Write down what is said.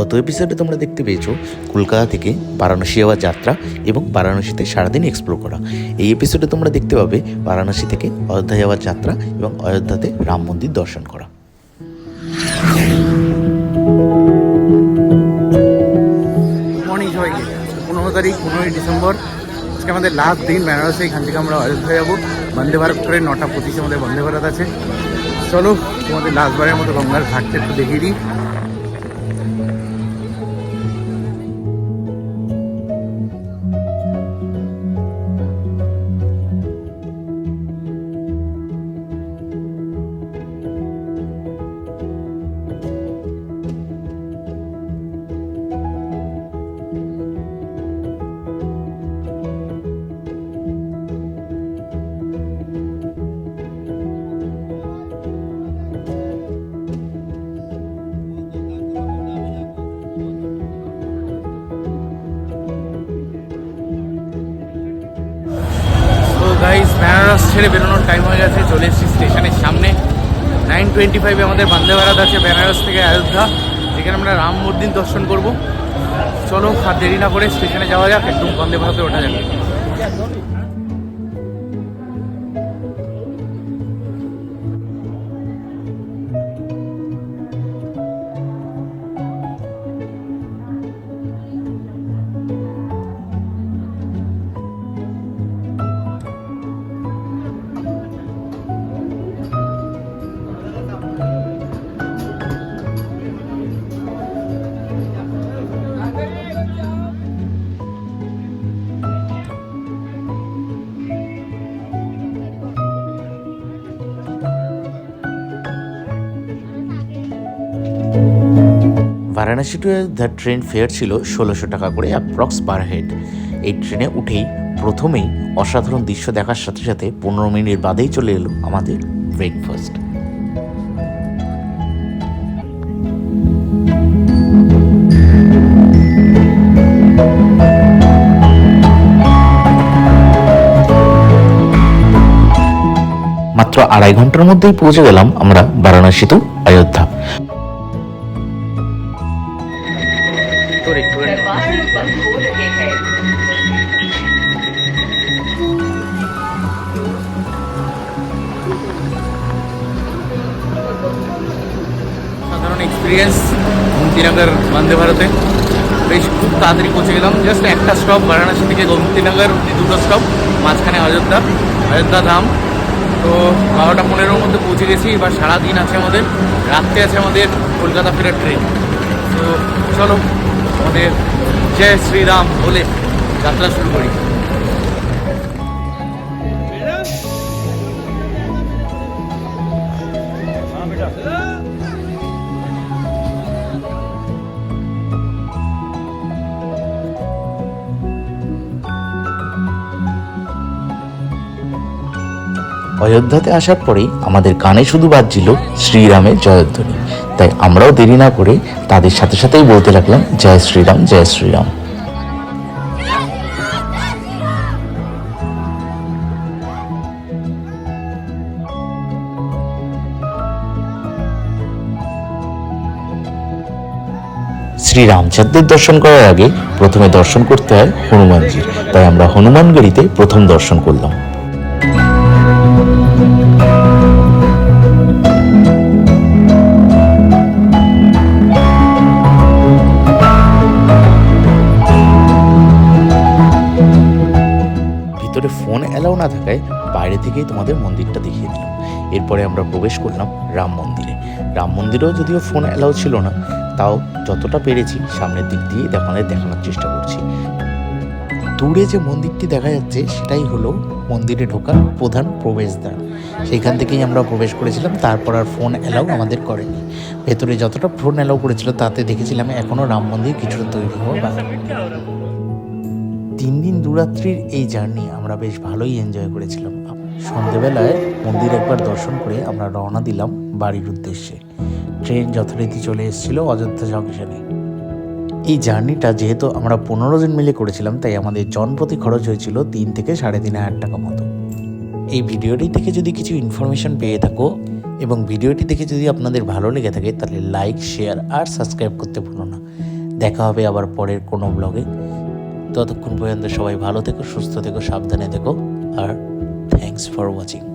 গত এপিসোডে তোমরা দেখতে পেয়েছো কলকাতা থেকে বারাণসী যাওয়ার যাত্রা এবং বারাণসীতে সারাদিন এক্সপ্লোর করা। এই এপিসোডে তোমরা দেখতে পাবে বারাণসী থেকে অযোধ্যা যাওয়ার যাত্রা এবং অযোধ্যাতে রাম মন্দির দর্শন করা। মর্নিং সবাইকে। 15 তারিখ 15ই ডিসেম্বর আজকে আমাদের লাস্ট দিন বেনারসে। এখান থেকে আমরা অযোধ্যা যাবো। বন্দে ভারত ট্রেন 9:25 আমাদের বন্দে ভারত আছে। চলো তোমাদের লাস্টবারের মতো গঙ্গার ঘাটটা একটু দেখিয়ে দিই। গাইস, বেনারস ছেড়ে বেরোনোর টাইম হয়ে গেছে। চলে এসেছি স্টেশনের সামনে। 9:25 আমাদের বন্দে ভারত আছে বেনারস থেকে অযোধ্যা, যেখানে আমরা রাম মন্দির দর্শন করব। চলো আর দেরি না করে স্টেশনে যাওয়া যাক, একদম বন্দে ভারতে ওঠা যাবে। Varanasi to Ayodhya train fare ছিল 1600 টাকা করে অ্যাপ্রক্স পার হেড। এই ট্রেনে উঠেই প্রথমেই অসাধারণ দৃশ্য দেখার সাথে সাথে 15 মিনিট বাদেই চলে এলো আমাদের ব্রেকফাস্ট। মাত্র 2.5 ঘন্টার মধ্যেই পৌঁছে গেলাম আমরা বারাণসী টু অযোধ্যা। সাধারণ এক্সপিরিয়েন্স গোমতীনগর বন্দে ভারতে। বেশ খুব তাড়াতাড়ি পৌঁছে গেলাম। জাস্ট একটা স্টপ বারাণসী থেকে গোমতীনগর, 2টো স্টপ, মাঝখানে অযোধ্যা ধাম। তো 12টা 15-এর মধ্যে পৌঁছে গেছি। এবার সারাদিন আছে আমাদের, রাত্রে আছে আমাদের কলকাতা ফেরার ট্রেন। তো চলো আমাদের জয় শ্রীরাম বলে যাত্রা শুরু করি। অযোধ্যাতে আসার পরেই আমাদের কানে শুধু বাজছিল শ্রীরামের জয়ধ্বনি, তাই আমরাও দেরি না করে তাদের সাথে সাথেই বলতে লাগলাম জয় শ্রীরাম, জয় শ্রীরাম। শ্রীরামচন্দ্রের দর্শন করার আগে প্রথমে দর্শন করতে হয় হনুমানজির, তাই আমরা হনুমানগড়িতে প্রথম দর্শন করলাম। ভিতরে ফোন অ্যালাউ না থাকায় বাইরে থেকেই তোমাদের মন্দিরটা দেখিয়ে দিলাম। এরপরে আমরা প্রবেশ করলাম রাম মন্দিরে। রাম মন্দিরেও যদিও ফোন অ্যালাউ ছিল না, তাও যতটা পেরেছি সামনের দিক দিয়ে দেখানোর চেষ্টা করছি। দূরে যে মন্দিরটি দেখা যাচ্ছে সেটাই হলো মন্দিরে ঢোকার প্রধান প্রবেশদ্বার। সেইখান থেকেই আমরা প্রবেশ করেছিলাম। তারপর আর ফোন অ্যালাউ আমাদের করেনি। ভেতরে যতটা ফোন অ্যালাউ করেছিল তাতে দেখেছিলাম এখনও রাম মন্দির কিছুটা তৈরি হওয়া বাকি। 3 দিন 2 রাত্রির এই জার্নি আমরা বেশ ভালোই এনজয় করেছিলাম। সন্ধেবেলায় মন্দির একবার দর্শন করে আমরা রওনা দিলাম বাড়ির উদ্দেশ্যে। ট্রেন যথারীতি চলে এসেছিল অযোধ্যা জংশনে। এই জার্নিটা যেহেতু আমরা 15 জন মিলে করেছিলাম, তাই আমাদের জনপ্রতি খরচ হয়েছিল 3 থেকে 3,500 টাকা মতো। এই ভিডিওটি থেকে যদি কিছু ইনফরমেশন পেয়ে থাকো এবং ভিডিওটি দেখে যদি আপনাদের ভালো লেগে থাকে, তাহলে লাইক, শেয়ার আর সাবস্ক্রাইব করতে ভুলো না। দেখা হবে আবার পরের কোনো ব্লগে। ততক্ষণ পর্যন্ত সবাই ভালো থেকো, সুস্থ থেকো, সাবধানে থেকো, আর থ্যাঙ্কস ফর ওয়াচিং।